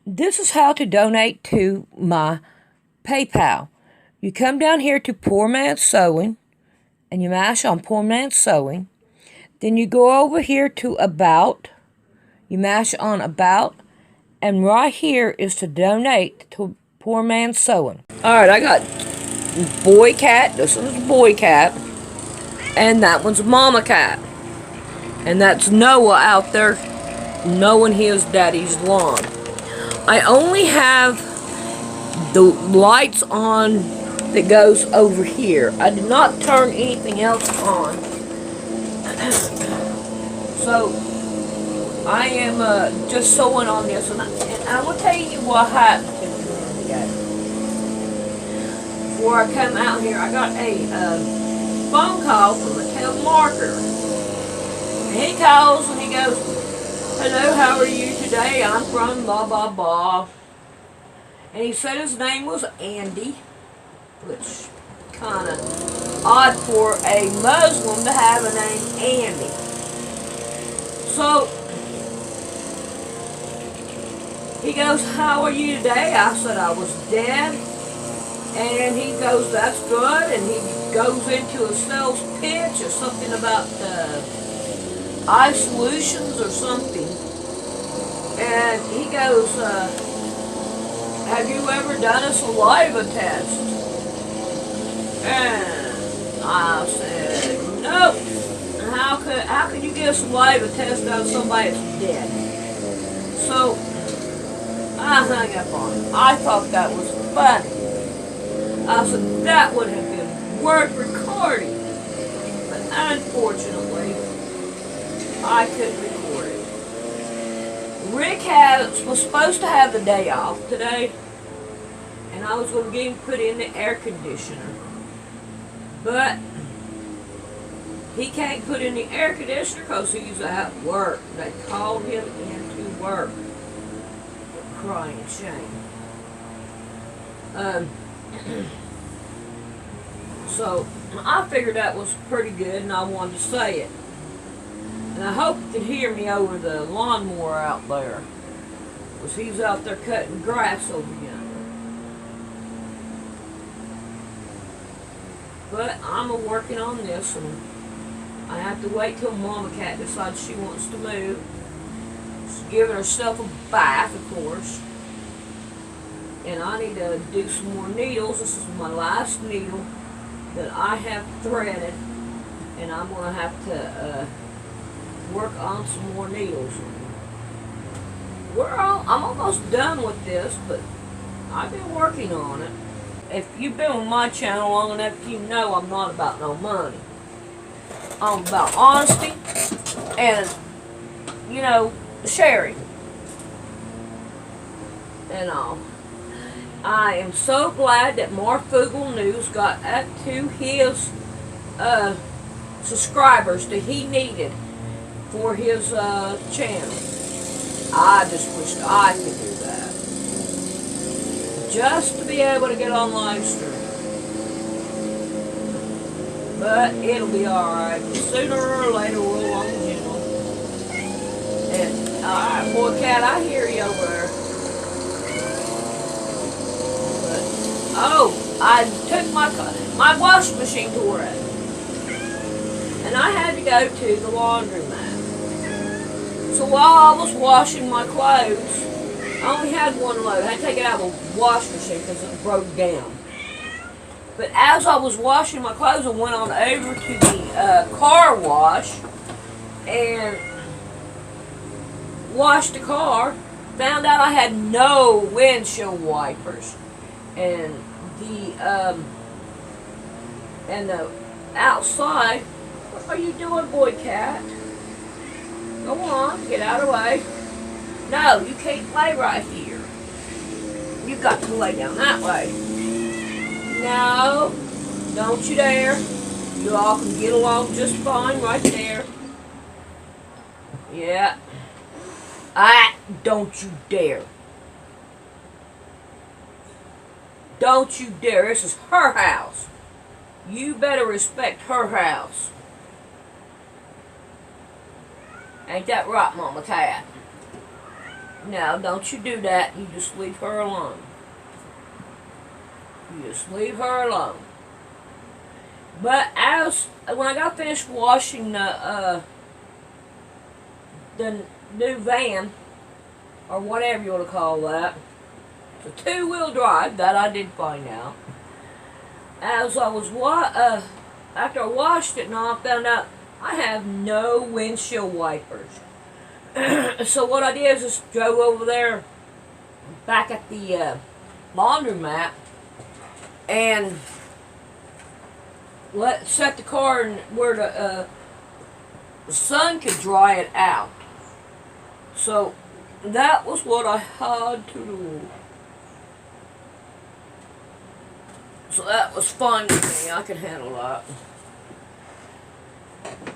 This is how to donate to my PayPal. You come down here to Poor Man's Sewing, and you mash on Poor Man's Sewing. Then you go over here to About. You mash on About, and right here is to donate to Poor Man's Sewing. Alright, I got boy cat. This one's boy cat. And that one's mama cat. And that's Noah out there mowing his daddy's lawn. I only have the lights on that goes over here. I did not turn anything else on. So I am just sewing on this, and I will tell you what happened to me a minute ago. Before I come out here, I got a phone call from a telemarketer. And he calls and he goes, "Hello, how are you today? I'm from blah blah blah." And he said his name was Andy, which kind of odd for a Muslim to have a name Andy. So he goes, "How are you today?" I said I was dead. And he goes, "That's good." And he goes into a sales pitch or something about eye solutions or something. And he goes, "Have you ever done a saliva test?" And I said, "Nope. How could you get a saliva test out of somebody that's dead?" So I hung up on him. I thought that was funny. I said that would have been worth recording, but unfortunately, I couldn't record it. Rick was supposed to have the day off today, and I was going to get him put in the air conditioner, but he can't put in the air conditioner because he's at work. They called him into work. Crying shame. So I figured that was pretty good, and I wanted to say it. And I hope you can hear me over the lawnmower out there, because he's out there cutting grass over yonder. But I'm working on this, and I have to wait till Mama Cat decides she wants to move. She's giving herself a bath, of course. And I need to do some more needles. This is my last needle that I have threaded, and I'm going to have to work on some more needles. I'm almost done with this, but I've been working on it. If you've been on my channel long enough, you know I'm not about no money. I'm about honesty and, sharing and all. I am so glad that Marfugal News got up to his subscribers that he needed for his channel. I just wished I could do that. Just to be able to get on live stream. But it'll be alright. Sooner or later we'll on the channel. And alright, boy cat, I hear you over there. Oh, I took my washing machine tore it. And I had to go to the laundromat. So while I was washing my clothes, I only had one load. I had to take it out of the washing machine because it broke down. But as I was washing my clothes, I went on over to the car wash and washed the car. Found out I had no windshield wipers. And the outside. What are you doing, boy cat? Go on, get out of the way. No, you can't lay right here. You've got to lay down that way. No, don't you dare. You all can get along just fine right there. Yeah. Don't you dare. Don't you dare. This is her house. You better respect her house. Ain't that right, Mama Cat? Now, don't you do that. You just leave her alone. You just leave her alone. But when I got finished washing the new van, or whatever you want to call that, it's a two-wheel drive, that I did find out. As I was after I washed it, and I found out I have no windshield wipers. So what I did is just drove over there, back at the laundromat, and set the car in where the sun could dry it out. So that was what I had to do. So that was fun with me. I could handle that.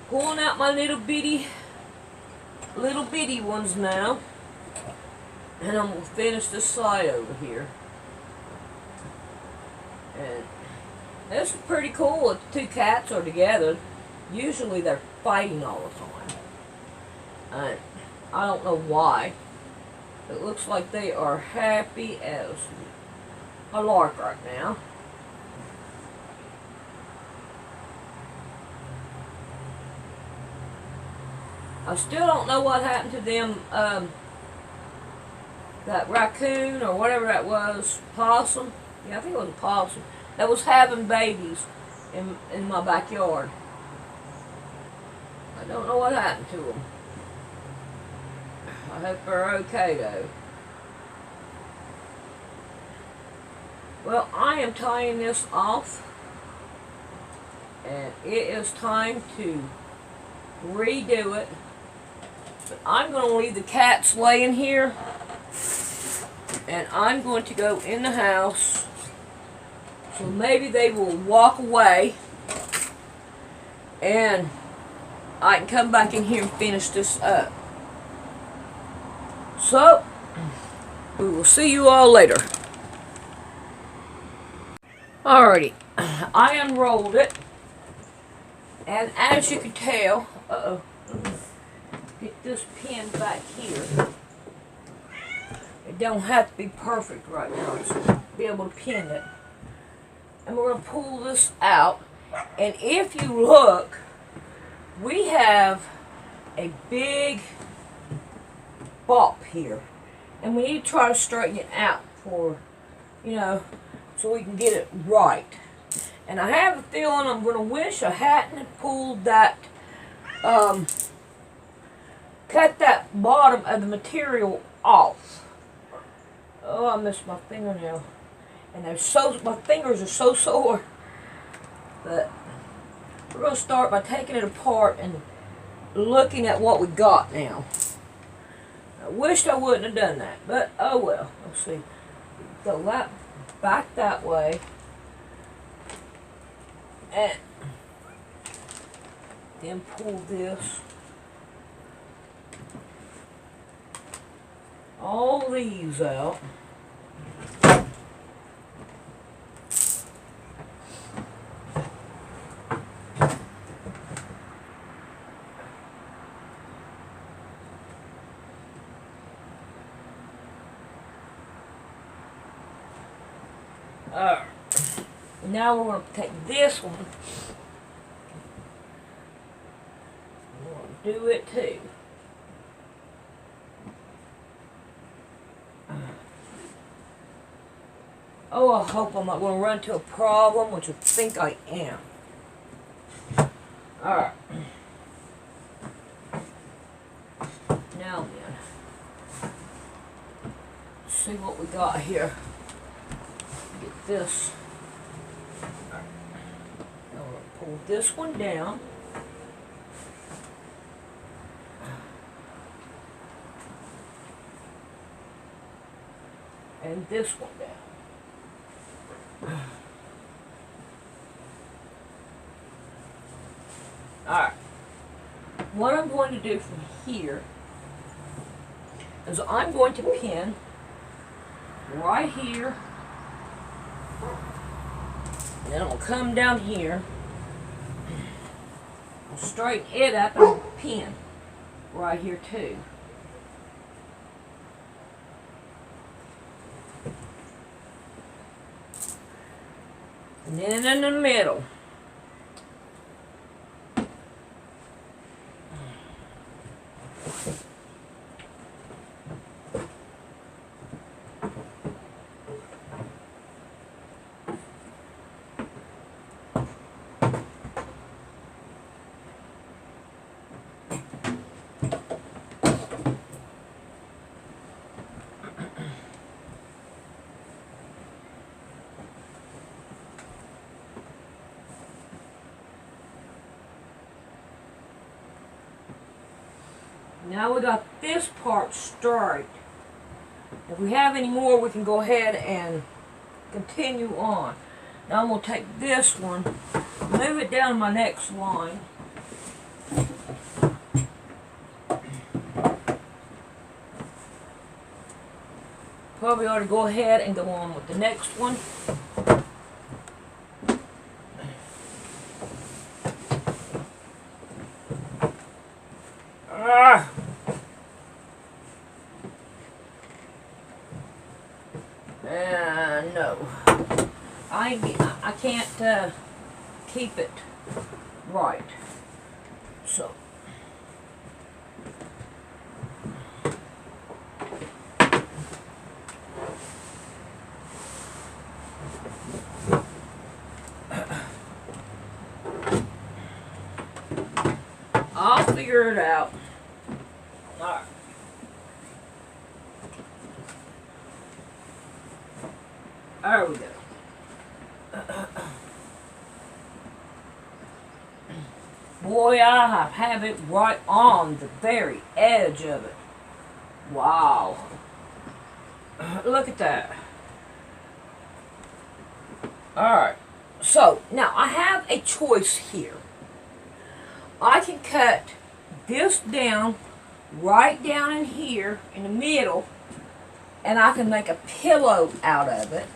Pulling out my little bitty ones now. And I'm going to finish this side over here. And this is pretty cool if the two cats are together. Usually they're fighting all the time. I don't know why. It looks like they are happy as a lark right now. I still don't know what happened to them, that raccoon or whatever that was, possum. Yeah, I think it was a possum that was having babies in my backyard. I don't know what happened to them. I hope they're okay though. Well, I am tying this off, and it is time to redo it. But I'm going to leave the cats laying here, and I'm going to go in the house, so maybe they will walk away, and I can come back in here and finish this up. So, we will see you all later. Alrighty, I unrolled it, and as you can tell, get this pin back here. It don't have to be perfect right now, just be able to pin it. And we're going to pull this out, and if you look, we have a big bump here, and we need to try to straighten it out for, so we can get it right. And I have a feeling I'm going to wish I hadn't pulled that, cut that bottom of the material off. Oh, I missed my fingernail. And my fingers are so sore. But we're going to start by taking it apart and looking at what we got now. I wished I wouldn't have done that, but oh well. Let's see. Go that back that way. And then pull this. All these out. Alright. Now we're going to take this one. We're going to do it too. Oh, I hope I'm not going to run into a problem, which I think I am. Alright. Now then. Let's see what we got here. Get this. Now we're going to pull this one down. And this one down. Alright. What I'm going to do from here is I'm going to pin right here. And then I'll come down here. I'll straighten it up and pin right here too. And then in the middle. Now we got this part straight. If we have any more, we can go ahead and continue on. Now I'm going to take this one, move it down to my next line. Probably ought to go ahead and go on with the next one. No, I can't keep it right. So. I'll figure it out. Alright. There we go. Boy, I have it right on the very edge of it. Wow. Look at that. Alright. So, now I have a choice here. I can cut this down, right down in here, in the middle, and I can make a pillow out of it.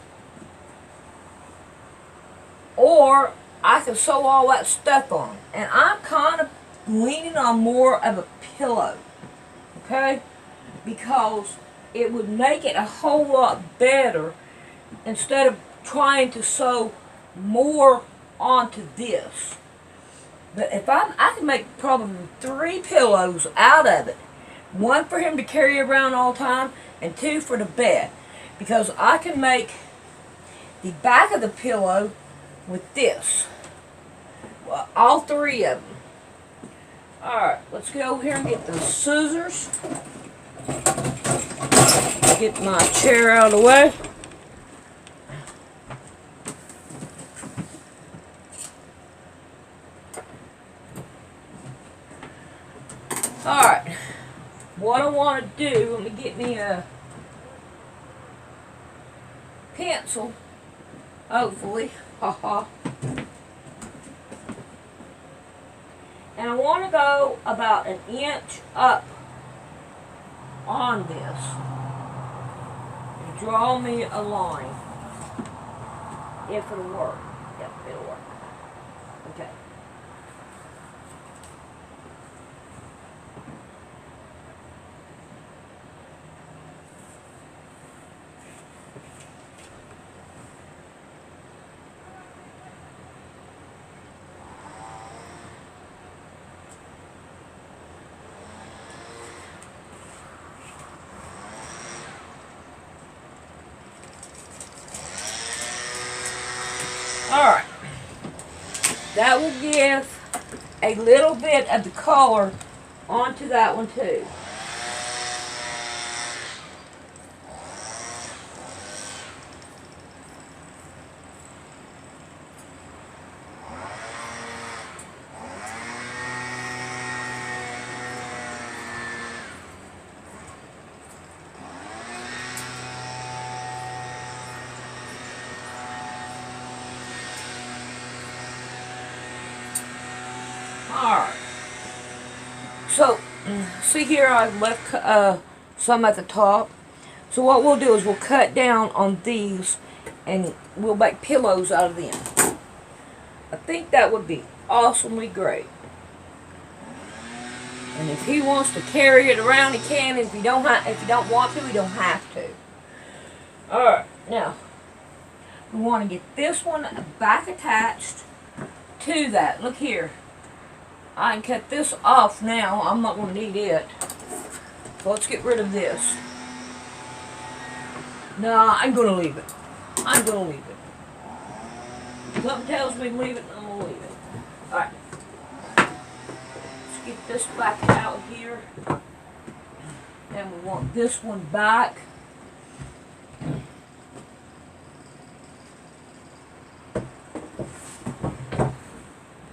Or I can sew all that stuff on. And I'm kind of leaning on more of a pillow. Okay? Because it would make it a whole lot better instead of trying to sew more onto this. But if I can make probably 3 pillows out of it. 1 for him to carry around all the time, and 2 for the bed. Because I can make the back of the pillow with this. Well, all 3 of them. Alright, let's go over here and get the scissors. Get my chair out of the way. Alright, what I want to do, let me get me a pencil, hopefully, haha. And I want to go about 1 inch up on this. Draw me a line, if it'll work. Yep, it'll work. Okay. Alright, that will give a little bit of the color onto that one too. Alright, so see here I left some at the top. So what we'll do is we'll cut down on these and we'll make pillows out of them. I think that would be awesomely great. And if he wants to carry it around, he can. If you don't want to, he don't have to. Alright, now We want to get this one back attached to that. Look here. I can cut this off now. I'm not going to need it. So let's get rid of this. No, I'm going to leave it. I'm going to leave it. Something tells me to leave it, and I'm going to leave it. Alright. Let's get this back out here. And we want this one back.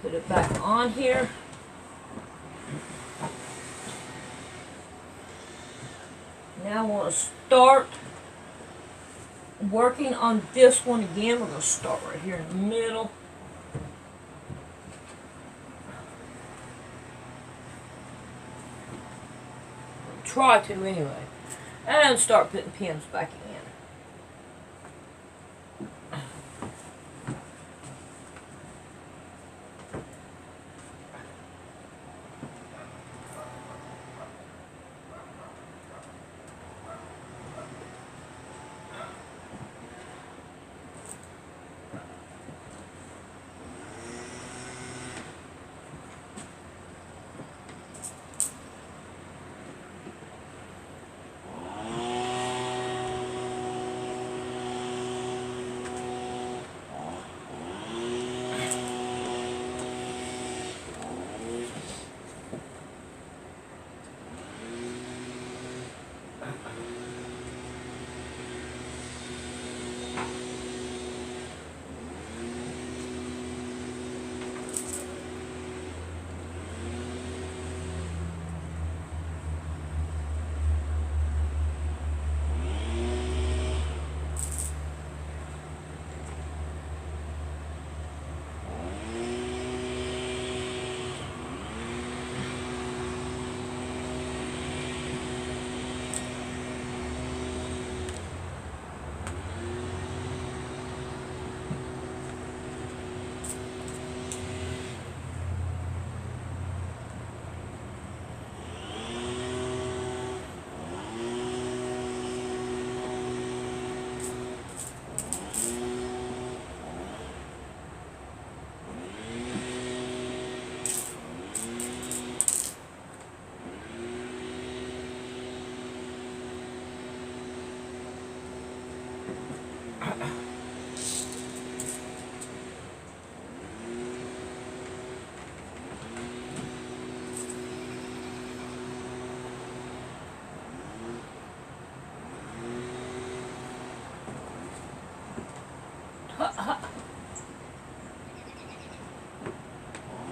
Put it back on here. Now I want to start working on this one again. We're going to start right here in the middle. Try to anyway. And start putting pins back in.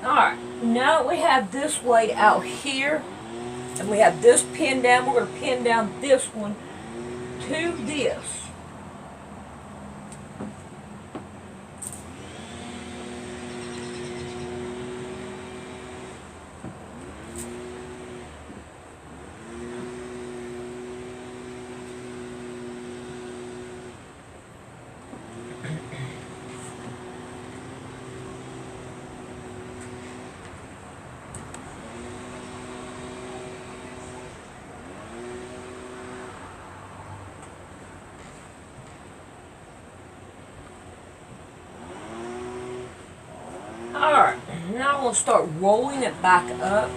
Alright, now that we have this weight out here, and we have this pinned down, we're going to pin down this one to this. Alright, now we'll start rolling it back up.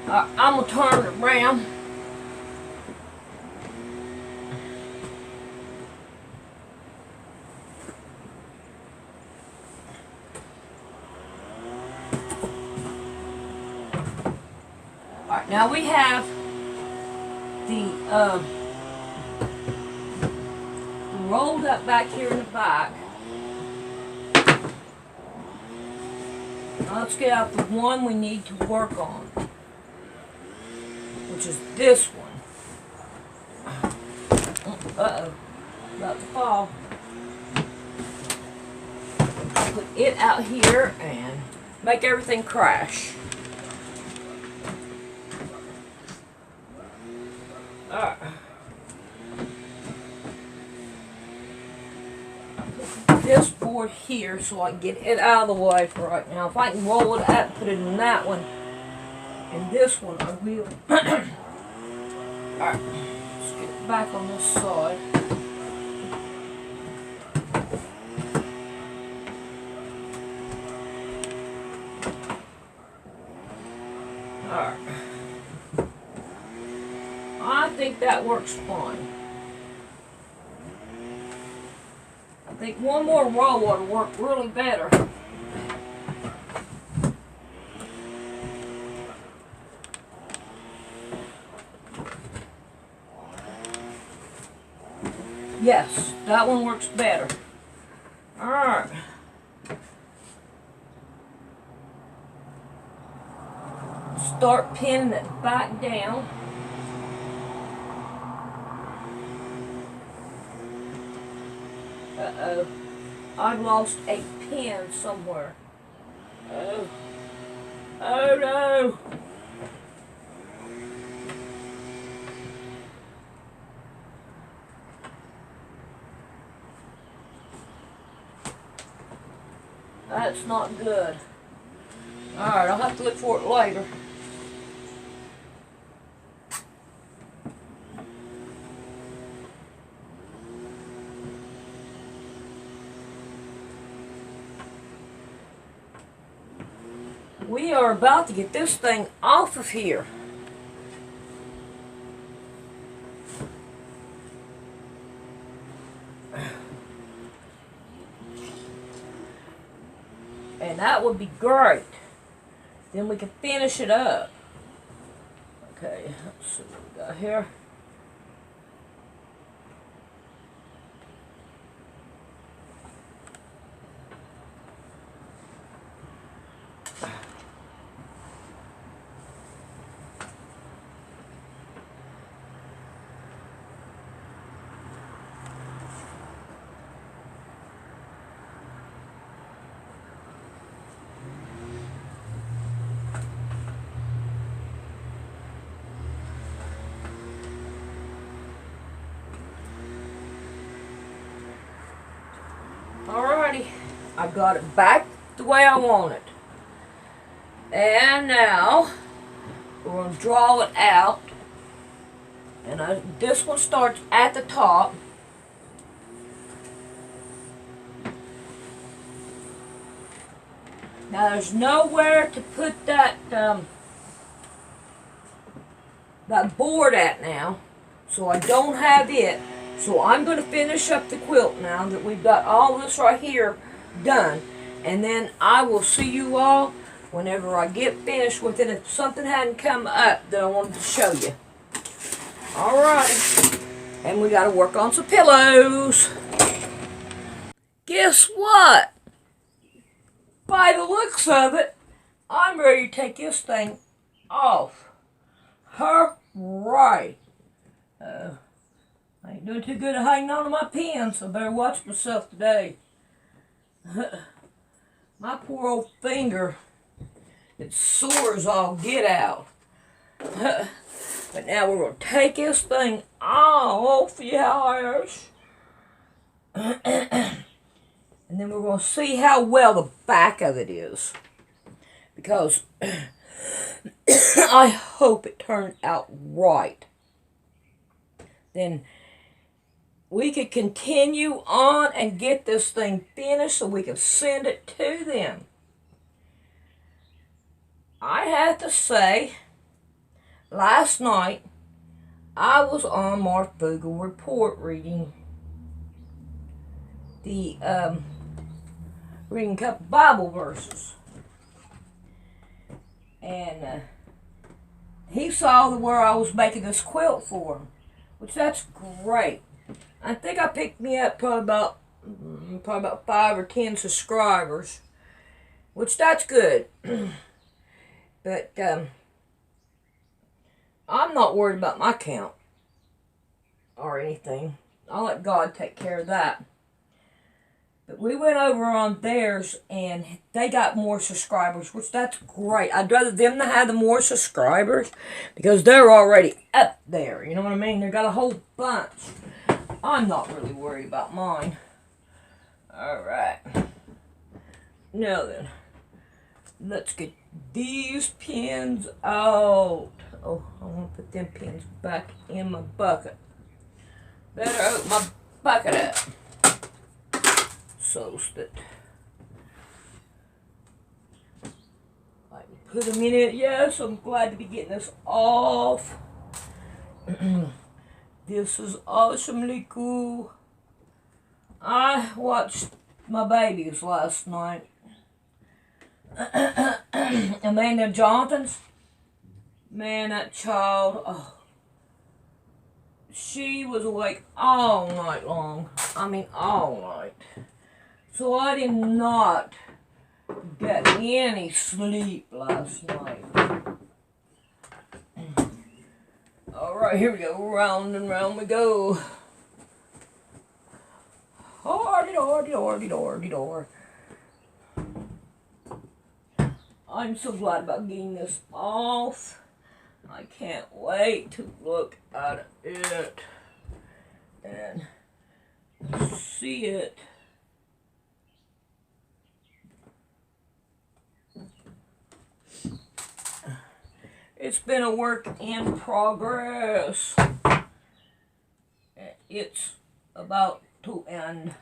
I'm going to turn it around. Alright, now we have the rolled up back here in the back. Now let's get out the one we need to work on, which is this one. Uh-oh, about to fall. Put it out here and make everything crash. Alright. Put this board over here so I can get it out of the way for right now. If I can roll it up, put it in that one, and this one I will. Alright, let's get it back on this side. Alright. I think that works fine. I think one more roll would work really better. Yes, that one works better. Alright. Start pinning it back down. Uh-oh. I've lost a pin somewhere. Oh. Oh no. That's not good. Alright, I'll have to look for it later. We are about to get this thing off of here. And that would be great. Then we can finish it up. Okay, let's see what we got here. Alrighty, I got it back the way I want it. And now, we're going to draw it out. And this one starts at the top. Now there's nowhere to put that, that board at now. So I don't have it. So I'm going to finish up the quilt now that we've got all this right here done. And then I will see you all whenever I get finished with it. If something hadn't come up that I wanted to show you. Alright. And we got to work on some pillows. Guess what? By the looks of it, I'm ready to take this thing off. Hooray. I ain't doing too good at hanging on to my pen, so I better watch myself today. My poor old finger, it sores all get out. But now we're going to take this thing off, yes. And then we're going to see how well the back of it is. Because I hope it turned out right. Then we could continue on and get this thing finished so we can send it to them. I have to say, last night I was on Marfugel Report reading the reading a couple Bible verses, and he saw where I was making this quilt for him, which that's great. I think I picked me up probably about 5 or 10 subscribers, which that's good. But I'm not worried about my count or anything. I'll let God take care of that. But we went over on theirs, and they got more subscribers, which that's great. I'd rather them to have the more subscribers because they're already up there. You know what I mean? They got a whole bunch. I'm not really worried about mine. Alright. Now then, let's get these pins out. Oh, I want to put them pins back in my bucket. Better open my bucket up. So that I can put them in it. Yes, I'm glad to be getting this off. This is awesomely cool. I watched my babies last night. Amanda Johnson's. Man, that child, oh, she was awake all night long. I mean, all night. So I did not get any sleep last night. All right, here we go. Round and round we go. Door. I'm so glad about getting this off. I can't wait to look at it and see it. It's been a work in progress. It's about to end.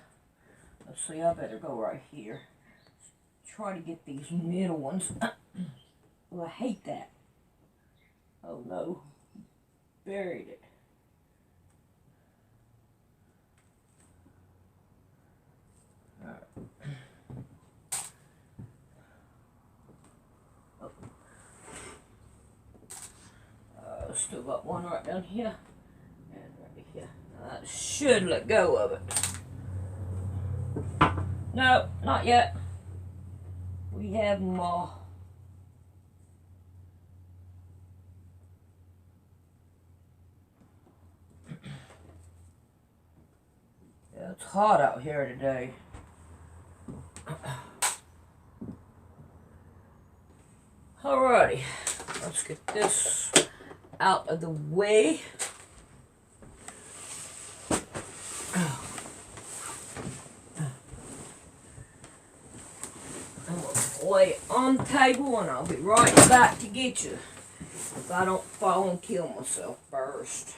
Let's see, I better go right here. Try to get these middle ones. Oh, I hate that. Oh no, buried it. Still got one right down here and right here. I should let go of it. No, not yet. We have them all. Yeah, it's hot out here today. Alrighty, let's get this out of the way. I'm gonna lay it on the table and I'll be right back to get you if I don't fall and kill myself first.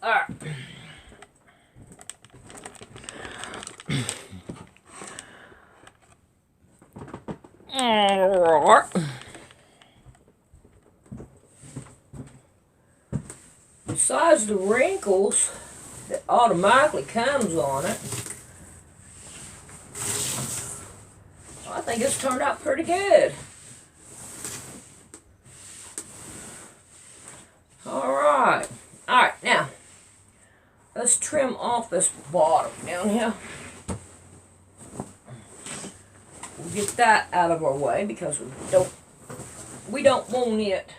Alright. Alright. Besides the wrinkles that automatically comes on it, I think it's turned out pretty good. Alright. Alright, now let's trim off this bottom down here. We'll get that out of our way because we don't want it.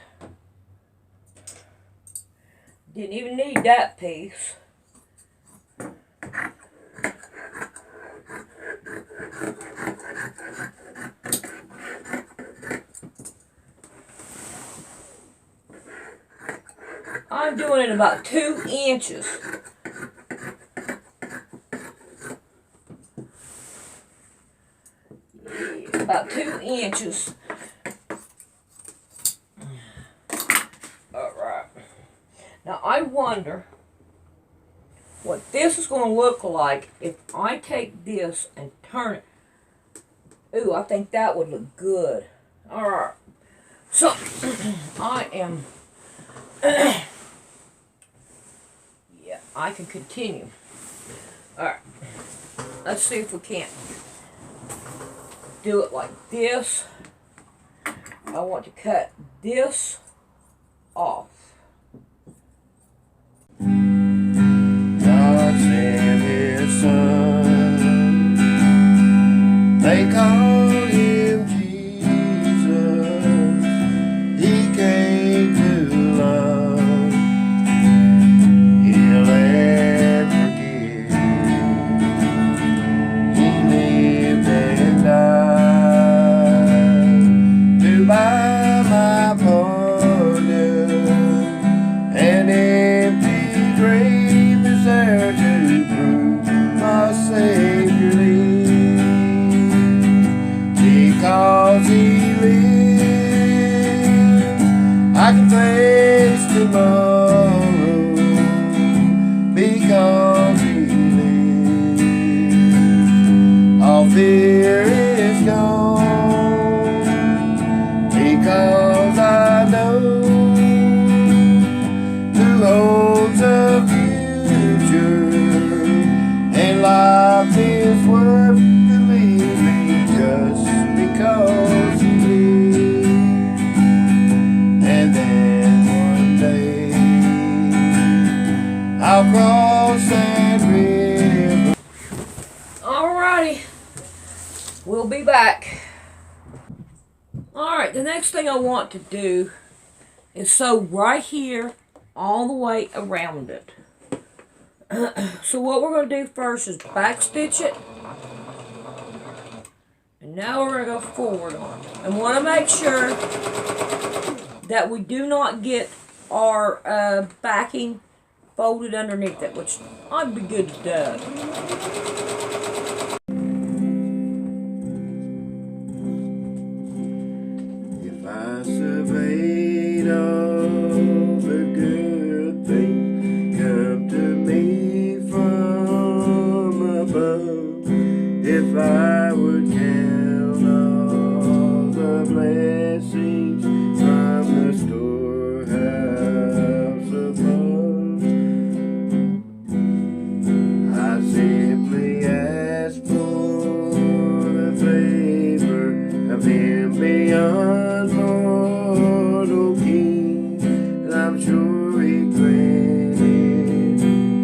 Didn't even need that piece. I'm doing it about 2 inches. Yeah, about 2 inches. Alright. Now I wonder what this is going to look like if I take this and turn it. Ooh, I think that would look good. Alright. So, I am... yeah, I can continue. Alright. Let's see if we can't do it like this. I want to cut this off. God sent his son. They call him Jesus. He came to love, heal and forgive. He lived and died to buy my pardon. An empty grave is there to prove my Savior. fear is gone, because I know who holds the future, and life is worth believing just because you live. And then one day I'll cross that river. Alrighty, we'll be back. Alright, the next thing I want to do is sew right here all the way around it. So what we're going to do first is back stitch it. And now we're going to go forward on it. And want to make sure that we do not get our backing folded underneath it, which I'd be good to do. If I surveyed all the good things come to me from above, if I would count all the blessings from the storehouse above, I simply ask for the favor of Him beyond mortal king, and I'm sure He granted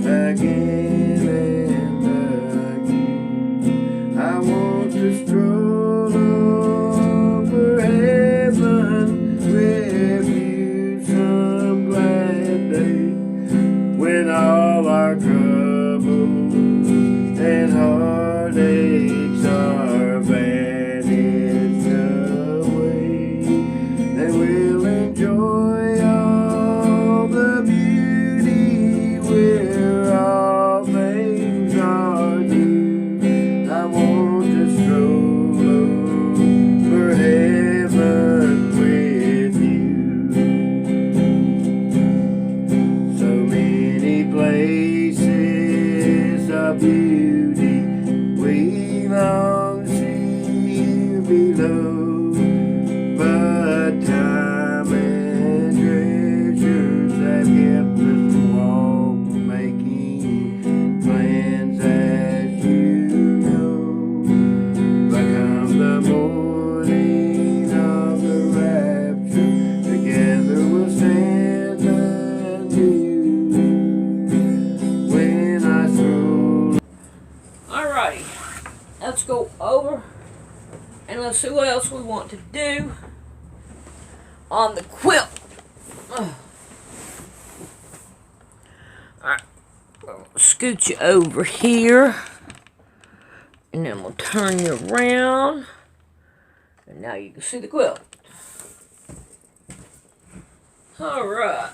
again and again. I want to stroll over heaven with you some glad day, when all our troubles and heartaches are vanished away, and we'll enjoy all the beauty where all things are new. I want to stroll over heaven with you. So many places of beauty we long to see below, but time and treasures have kept us from walk, making plans, as you know. But come the morning of the rapture, together we'll stand anew when I stroll. Alrighty, let's go over and let's see what else we want to do on the quilt. Alright, scoot you over here, and then we'll turn you around, and now you can see the quilt. Alright,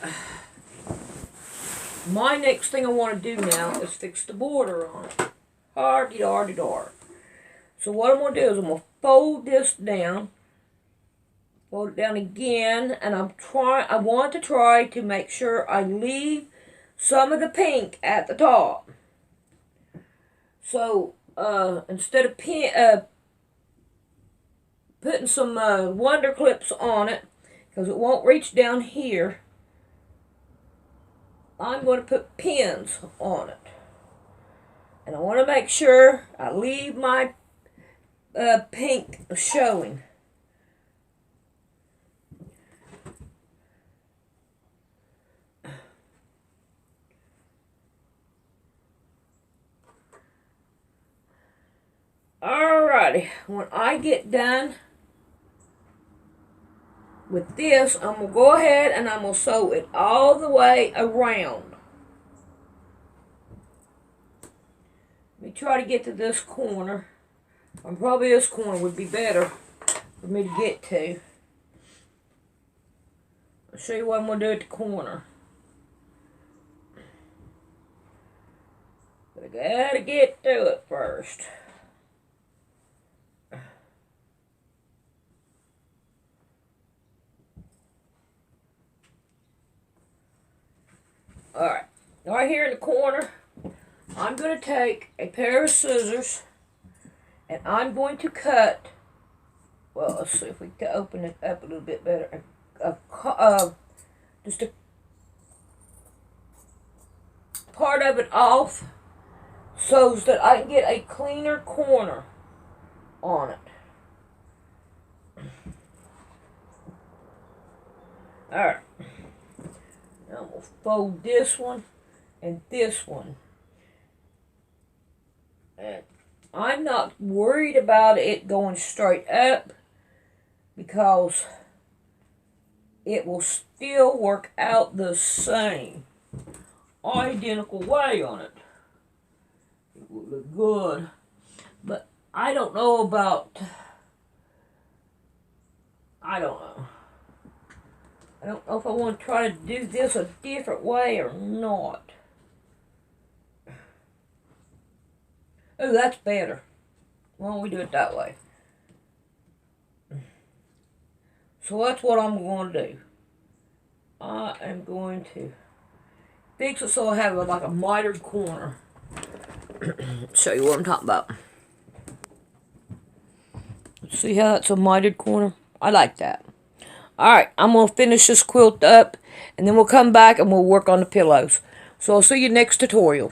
my next thing I want to do now is fix the border on it. Hardy-dardy-dar. So what I'm going to do is I'm going to fold this down, fold it down again, and I want to try to make sure I leave some of the pink at the top. So instead of putting some wonder clips on it, because it won't reach down here, I'm going to put pins on it. And I want to make sure I leave my pink showing. Alrighty, when I get done with this, I'm going to go ahead and I'm going to sew it all the way around. Let me try to get to this corner. Probably this corner would be better for me to get to. I'll show you what I'm going to do at the corner. But I gotta get to it first. Alright, right here in the corner, I'm going to take a pair of scissors And I'm going to cut, well, let's see if we can open it up a little bit better. Just a part of it off so that I can get a cleaner corner on it. Alright. Now I'm going to fold this one and this one. And I'm not worried about it going straight up because it will still work out the same identical way on it. It will look good. But I don't know about, I don't know if I want to try to do this a different way or not. Oh, that's better. Why don't we do it that way? So that's what I'm going to do. I am going to fix it so I have like a mitered corner. Show you what I'm talking about. See how that's a mitered corner? I like that. Alright, I'm going to finish this quilt up, and then we'll come back and we'll work on the pillows. So I'll see you next tutorial.